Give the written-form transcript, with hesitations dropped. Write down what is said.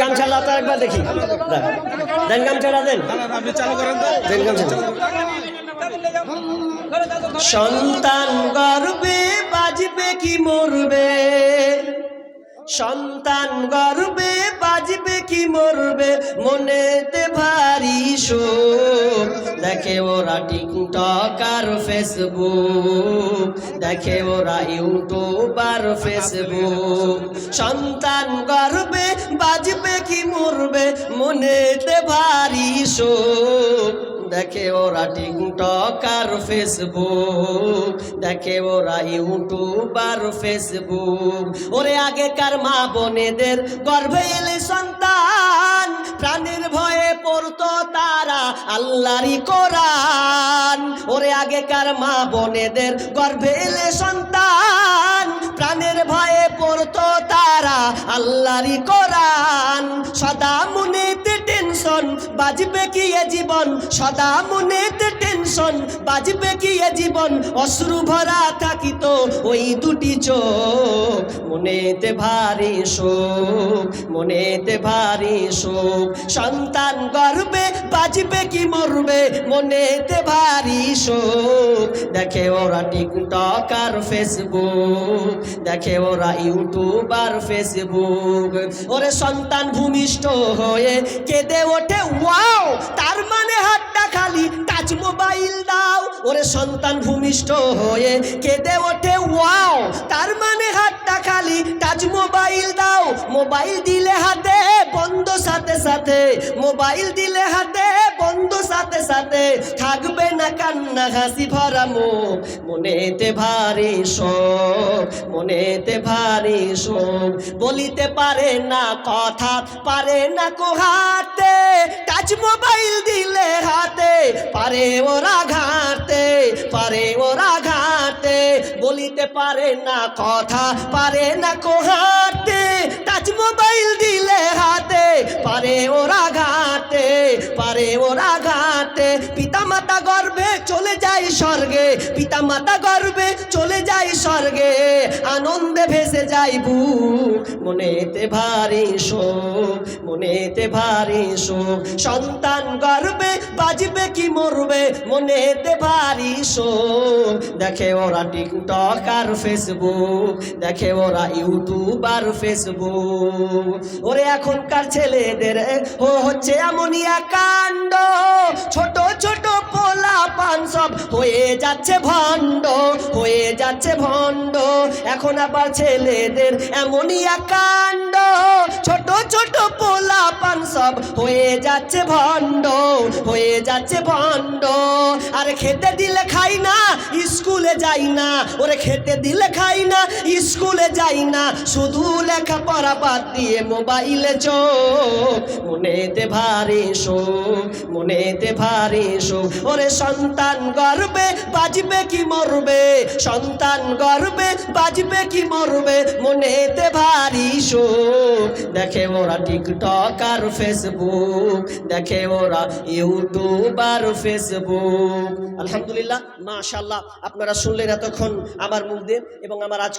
গামছা তো একবার দেখি, দেন গামছাটা দেন, দেন গামছা। সন্তান গর্বে বাজবে কি মরবে, সন্তান গর্বে বাজবে কি মরবে, মনেতে ভারী শোক। দেখে ওরা টিকটক আর ফেসবুক, দেখে ওরা ইউটিউব আর ফেসবুক। সন্তান গর্বে বাজবে কি মরবে, মনেতে ভারী শোক। দেখে ওরা টিকটক আর ফেসবুক, দেখে ওরা ইউটিউব আর ফেসবুক। ওরে আগেকার মা বোনেদের গর্ভে এলে সন্তান, প্রাণের ভয়ে পড়তো তারা আল্লাহরই কোরআন। ওরে আগেকার মা বোনেদের গর্ভে এলে সন্তান, প্রাণের ভয়ে পড়তো তারা আল্লাহরই কোরআন। সদা মনেতে টেনশন, বাজবে কি এ জীবন, সদা মনেতে টেনশন, বাজবে কি এ জীবন। অশ্রু ভরা থাকিত ওই দুটি চোখ, মনেতে ভারী শোক, মনেতে ভারী শোক। সন্তান গর্বে বাজবে কি মরবে, মনেতে ভারী শোক। দেখে ওরা টিকটক আর ফেসবুক, দেখে ওরা ইউটিউব আর ফেসবুক। ওরে সন্তান ভূমিষ্ঠ হয়ে কেঁদে ওঠে ওয়াও, তার মানে হাতটা খালি, টাচ মোবাইল দাও। ওরে সন্তান ভূমিষ্ঠ হয়ে কেঁদে ওঠে ওয়াও, তার মানে হাতটা খালি, টাচ মোবাইল দাও। মোবাইল দিলে হাতে বন্ধ সাথে সাথে, মোবাইল দিলে হাতে বন্ধ সাথে সাথে, থাকবে না কান্না হাসি ভরা মুখ, মনেতে ভারী শোক, মনেতে ভারী শোক। বলিতে পারে না কথা, পারে না কোহাতে, টাচ মোবাইল দিলে হাতে পারে ওরা ঘাটতে, পারে ওরা ঘাটতে। বলিতে পারে না কথা, পারে না কোহাতে, টাচ মোবাইল দিলে হাতে পারে ওরা ঘাটতে, পারে ওরা ঘাটতে। পিতা মাতা গর্ভে চলে যায় স্বর্গে, পিতা মাতা গর্ভে চলে যায় স্বর্গে, আনন্দে ভেসে যায় বুক, মনেতে ভারী শোক, মনেতে ভারী শোক। সন্তান গর্ভে বাজবে কি মরবে, মনেতে ভারী শোক। দেখে ওরা টিকটক আর ফেসবুক, দেখে ওরা ইউটিউব আর ফেসবুক। ওরে এখনকার ছেলেদের হচ্ছে এমনই কাণ্ড, ছোট ছোট পোলা পান সব হয়ে যাচ্ছে ভণ্ড, হয়ে যাচ্ছে ভণ্ড। এখন আবার ছেলেদের এমনই কাণ্ড, ছোট ছোট পোলা পান সব হয়ে যাচ্ছে ভণ্ড, হয়ে যাচ্ছে ভণ্ড। আর খেতে দিলে খাই না, স্কুলে যাই না। ওরে খেতে দিলে খাই না, স্কুলে যাই না, শুধু লেখাপড়া বাদ দিয়ে মোবাইলে চোখ, মনেতে ভারী শোক, মনেতে ভারী শোক। ওরে সন্তান গর্বে বাজবে কি মরবে, সন্তান গর্বে বাজবে কি মরবে, মনেতে ভারী শোক। দেখে ওরা টিকটক আর ফেসবুক, দেখে ওরা ইউটিউব আর ফেসবুক। আলহামদুলিল্লাহ, মাশাআল্লাহ, আপনারা শুনলেন এতক্ষণ আমার মুখ দিয়ে এবং আমার আজকে